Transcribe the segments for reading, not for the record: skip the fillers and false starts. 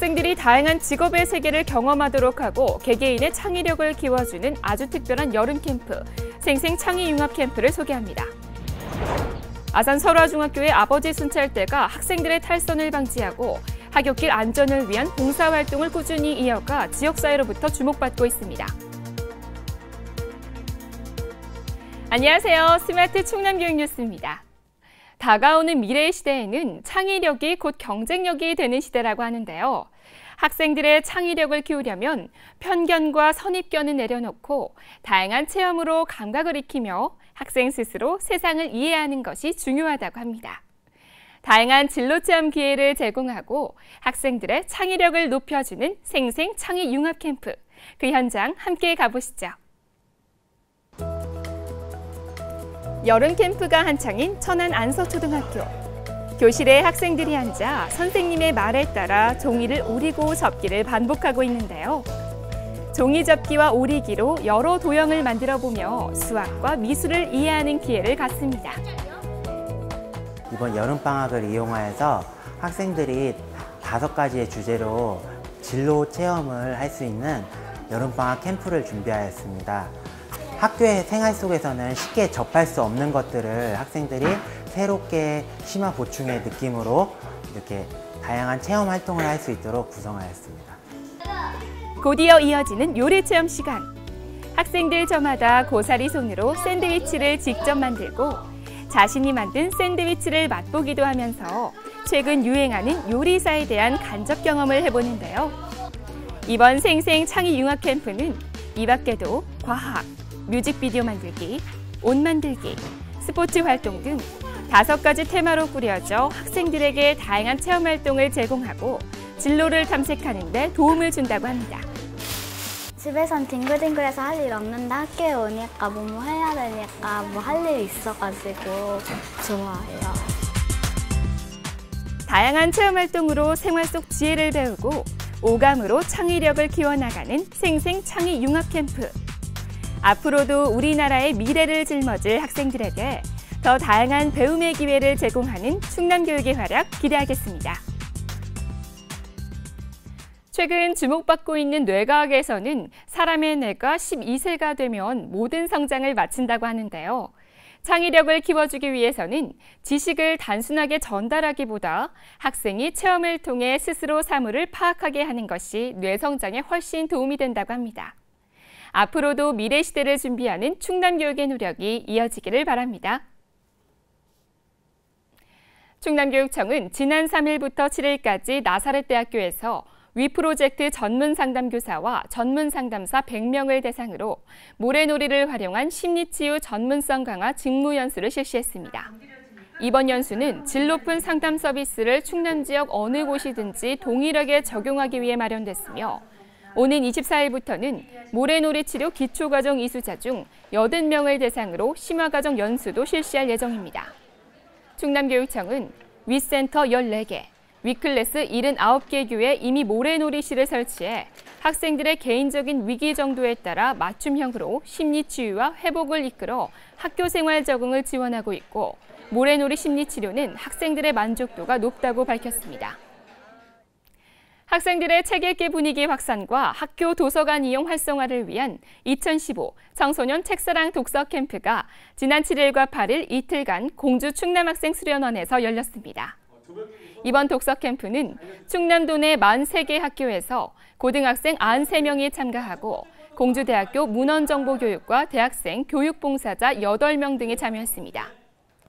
학생들이 다양한 직업의 세계를 경험하도록 하고 개개인의 창의력을 키워주는 아주 특별한 여름 캠프, 생생창의융합 캠프를 소개합니다. 아산 설화중학교의 아버지 순찰대가 학생들의 탈선을 방지하고 하굣길 안전을 위한 봉사활동을 꾸준히 이어가 지역사회로부터 주목받고 있습니다. 안녕하세요. 스마트 충남교육뉴스입니다. 다가오는 미래의 시대에는 창의력이 곧 경쟁력이 되는 시대라고 하는데요. 학생들의 창의력을 키우려면 편견과 선입견을 내려놓고 다양한 체험으로 감각을 익히며 학생 스스로 세상을 이해하는 것이 중요하다고 합니다. 다양한 진로 체험 기회를 제공하고 학생들의 창의력을 높여주는 생생창의융합 캠프, 그 현장 함께 가보시죠. 여름 캠프가 한창인 천안 안서초등학교. 교실에 학생들이 앉아 선생님의 말에 따라 종이를 오리고 접기를 반복하고 있는데요. 종이 접기와 오리기로 여러 도형을 만들어 보며 수학과 미술을 이해하는 기회를 갖습니다. 이번 여름방학을 이용하여서 학생들이 5가지의 주제로 진로 체험을 할 수 있는 여름방학 캠프를 준비하였습니다. 학교의 생활 속에서는 쉽게 접할 수 없는 것들을 학생들이 새롭게 심화 보충의 느낌으로 이렇게 다양한 체험 활동을 할 수 있도록 구성하였습니다. 곧이어 이어지는 요리 체험 시간. 학생들 저마다 고사리 손으로 샌드위치를 직접 만들고 자신이 만든 샌드위치를 맛보기도 하면서 최근 유행하는 요리사에 대한 간접 경험을 해보는데요. 이번 생생창의융합 캠프는 이 밖에도 과학, 뮤직비디오 만들기, 옷 만들기, 스포츠 활동 등 5가지 테마로 꾸려져 학생들에게 다양한 체험 활동을 제공하고 진로를 탐색하는 데 도움을 준다고 합니다. 집에선 뒹굴뒹굴해서 할 일 없는데 학교에 오니까 뭐뭐 해야 되니까 뭐 할 일이 있어가지고 좋아해요. 다양한 체험 활동으로 생활 속 지혜를 배우고 오감으로 창의력을 키워나가는 생생창의융합 캠프. 앞으로도 우리나라의 미래를 짊어질 학생들에게 더 다양한 배움의 기회를 제공하는 충남교육의 활약 기대하겠습니다. 최근 주목받고 있는 뇌과학에서는 사람의 뇌가 12세가 되면 모든 성장을 마친다고 하는데요. 창의력을 키워주기 위해서는 지식을 단순하게 전달하기보다 학생이 체험을 통해 스스로 사물을 파악하게 하는 것이 뇌 성장에 훨씬 도움이 된다고 합니다. 앞으로도 미래 시대를 준비하는 충남교육의 노력이 이어지기를 바랍니다. 충남교육청은 지난 3일부터 7일까지 나사렛대학교에서 위프로젝트 전문상담교사와 전문상담사 100명을 대상으로 모래놀이를 활용한 심리치유 전문성 강화 직무연수를 실시했습니다. 이번 연수는 질 높은 상담 서비스를 충남 지역 어느 곳이든지 동일하게 적용하기 위해 마련됐으며 오는 24일부터는 모래놀이 치료 기초과정 이수자 중 80명을 대상으로 심화과정 연수도 실시할 예정입니다. 충남교육청은 위센터 14개, 위클래스 79개 교에 이미 모래놀이실을 설치해 학생들의 개인적인 위기 정도에 따라 맞춤형으로 심리치유와 회복을 이끌어 학교 생활 적응을 지원하고 있고 모래놀이 심리치료는 학생들의 만족도가 높다고 밝혔습니다. 학생들의 책 읽기 분위기 확산과 학교 도서관 이용 활성화를 위한 2015 청소년 책사랑 독서 캠프가 지난 7일과 8일 이틀간 공주 충남학생 수련원에서 열렸습니다. 이번 독서 캠프는 충남도 내 43개 학교에서 고등학생 93명이 참가하고 공주대학교 문헌정보교육과 대학생 교육봉사자 8명 등이 참여했습니다.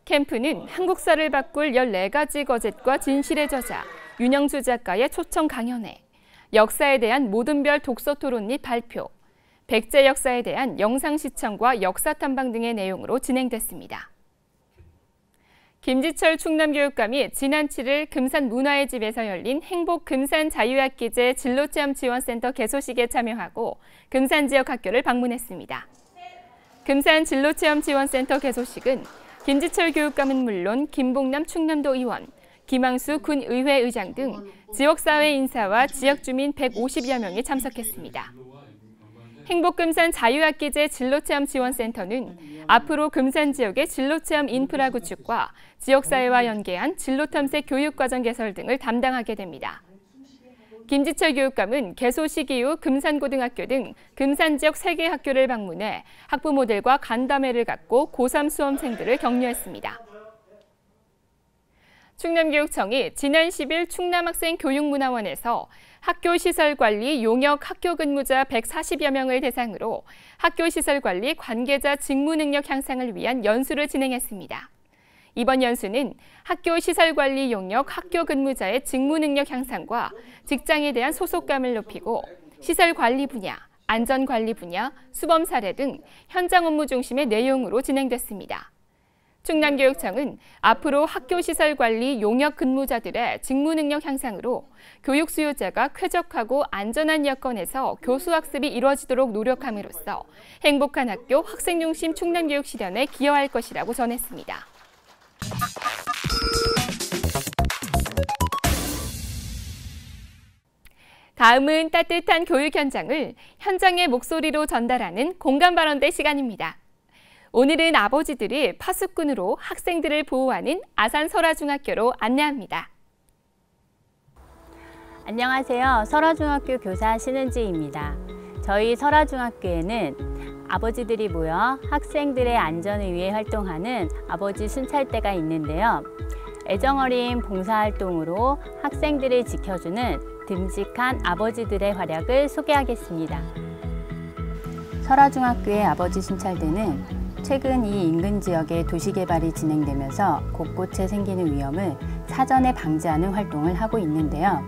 캠프는 한국사를 바꿀 14가지 거짓과 진실의 저자, 윤영주 작가의 초청 강연회, 역사에 대한 모든 별 독서 토론 및 발표, 백제 역사에 대한 영상 시청과 역사 탐방 등의 내용으로 진행됐습니다. 김지철 충남교육감이 지난 7일 금산 문화의 집에서 열린 행복 금산 자유학기제 진로체험 지원센터 개소식에 참여하고 금산 지역 학교를 방문했습니다. 금산 진로체험 지원센터 개소식은 김지철 교육감은 물론 김봉남 충남도 의원, 김항수 군의회 의장 등 지역사회 인사와 지역 주민 150여 명이 참석했습니다. 행복금산 자유학기제 진로체험 지원센터는 앞으로 금산 지역의 진로체험 인프라 구축과 지역사회와 연계한 진로탐색 교육과정 개설 등을 담당하게 됩니다. 김지철 교육감은 개소식 이후 금산고등학교 등 금산 지역 3개 학교를 방문해 학부모들과 간담회를 갖고 고3 수험생들을 격려했습니다. 충남교육청이 지난 10일 충남학생교육문화원에서 학교시설관리 용역 학교근무자 140여 명을 대상으로 학교시설관리 관계자 직무능력 향상을 위한 연수를 진행했습니다. 이번 연수는 학교시설관리 용역 학교근무자의 직무능력 향상과 직장에 대한 소속감을 높이고 시설관리 분야, 안전관리 분야, 수범 사례 등 현장 업무 중심의 내용으로 진행됐습니다. 충남교육청은 앞으로 학교시설관리 용역 근무자들의 직무능력 향상으로 교육 수요자가 쾌적하고 안전한 여건에서 교수학습이 이루어지도록 노력함으로써 행복한 학교 학생중심 충남교육 실현에 기여할 것이라고 전했습니다. 다음은 따뜻한 교육 현장을 현장의 목소리로 전달하는 공감발언대 시간입니다. 오늘은 아버지들이 파수꾼으로 학생들을 보호하는 아산 설화중학교로 안내합니다. 안녕하세요. 설화중학교 교사 신은지입니다. 저희 설화중학교에는 아버지들이 모여 학생들의 안전을 위해 활동하는 아버지 순찰대가 있는데요. 애정어린 봉사활동으로 학생들을 지켜주는 듬직한 아버지들의 활약을 소개하겠습니다. 설화중학교의 아버지 순찰대는 최근 이 인근 지역의 도시개발이 진행되면서 곳곳에 생기는 위험을 사전에 방지하는 활동을 하고 있는데요.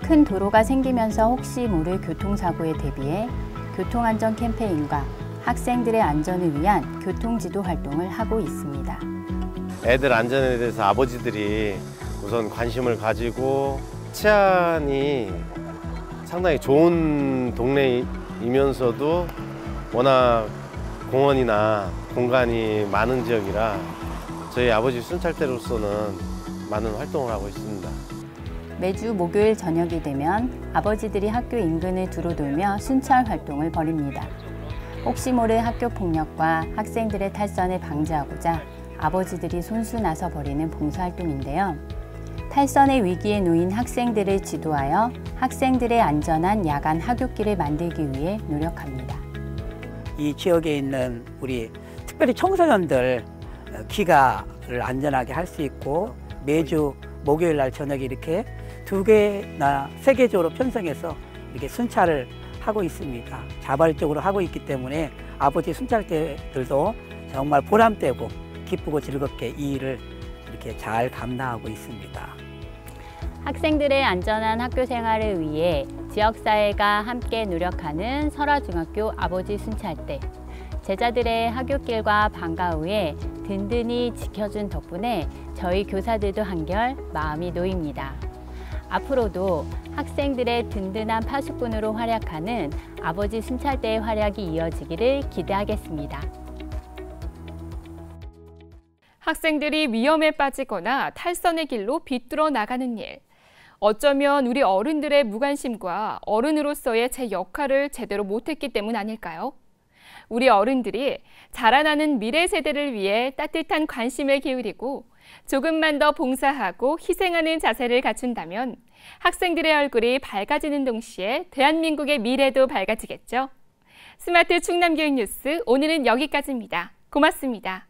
큰 도로가 생기면서 혹시 모를 교통사고에 대비해 교통안전 캠페인과 학생들의 안전을 위한 교통지도 활동을 하고 있습니다. 애들 안전에 대해서 아버지들이 우선 관심을 가지고 치안이 상당히 좋은 동네이면서도 워낙 공원이나 공간이 많은 지역이라 저희 아버지 순찰대로서는 많은 활동을 하고 있습니다. 매주 목요일 저녁이 되면 아버지들이 학교 인근을 두루 돌며 순찰 활동을 벌입니다. 혹시 모를 학교 폭력과 학생들의 탈선을 방지하고자 아버지들이 손수 나서 벌이는 봉사활동인데요. 탈선의 위기에 놓인 학생들을 지도하여 학생들의 안전한 야간 하굣길을 만들기 위해 노력합니다. 이 지역에 있는 우리 특별히 청소년들 귀가를 안전하게 할 수 있고 매주 목요일 날 저녁에 이렇게 2개나 3개 조로 편성해서 이렇게 순찰을 하고 있습니다. 자발적으로 하고 있기 때문에 아버지 순찰대들도 정말 보람되고 기쁘고 즐겁게 이 일을 이렇게 잘 감당하고 있습니다. 학생들의 안전한 학교 생활을 위해 지역사회가 함께 노력하는 설화중학교 아버지 순찰대. 제자들의 하굣길과 방과 후에 든든히 지켜준 덕분에 저희 교사들도 한결 마음이 놓입니다. 앞으로도 학생들의 든든한 파수꾼으로 활약하는 아버지 순찰대의 활약이 이어지기를 기대하겠습니다. 학생들이 위험에 빠지거나 탈선의 길로 비뚤어 나가는 일. 어쩌면 우리 어른들의 무관심과 어른으로서의 제 역할을 제대로 못했기 때문 아닐까요? 우리 어른들이 자라나는 미래 세대를 위해 따뜻한 관심을 기울이고 조금만 더 봉사하고 희생하는 자세를 갖춘다면 학생들의 얼굴이 밝아지는 동시에 대한민국의 미래도 밝아지겠죠. 스마트 충남교육 뉴스 오늘은 여기까지입니다. 고맙습니다.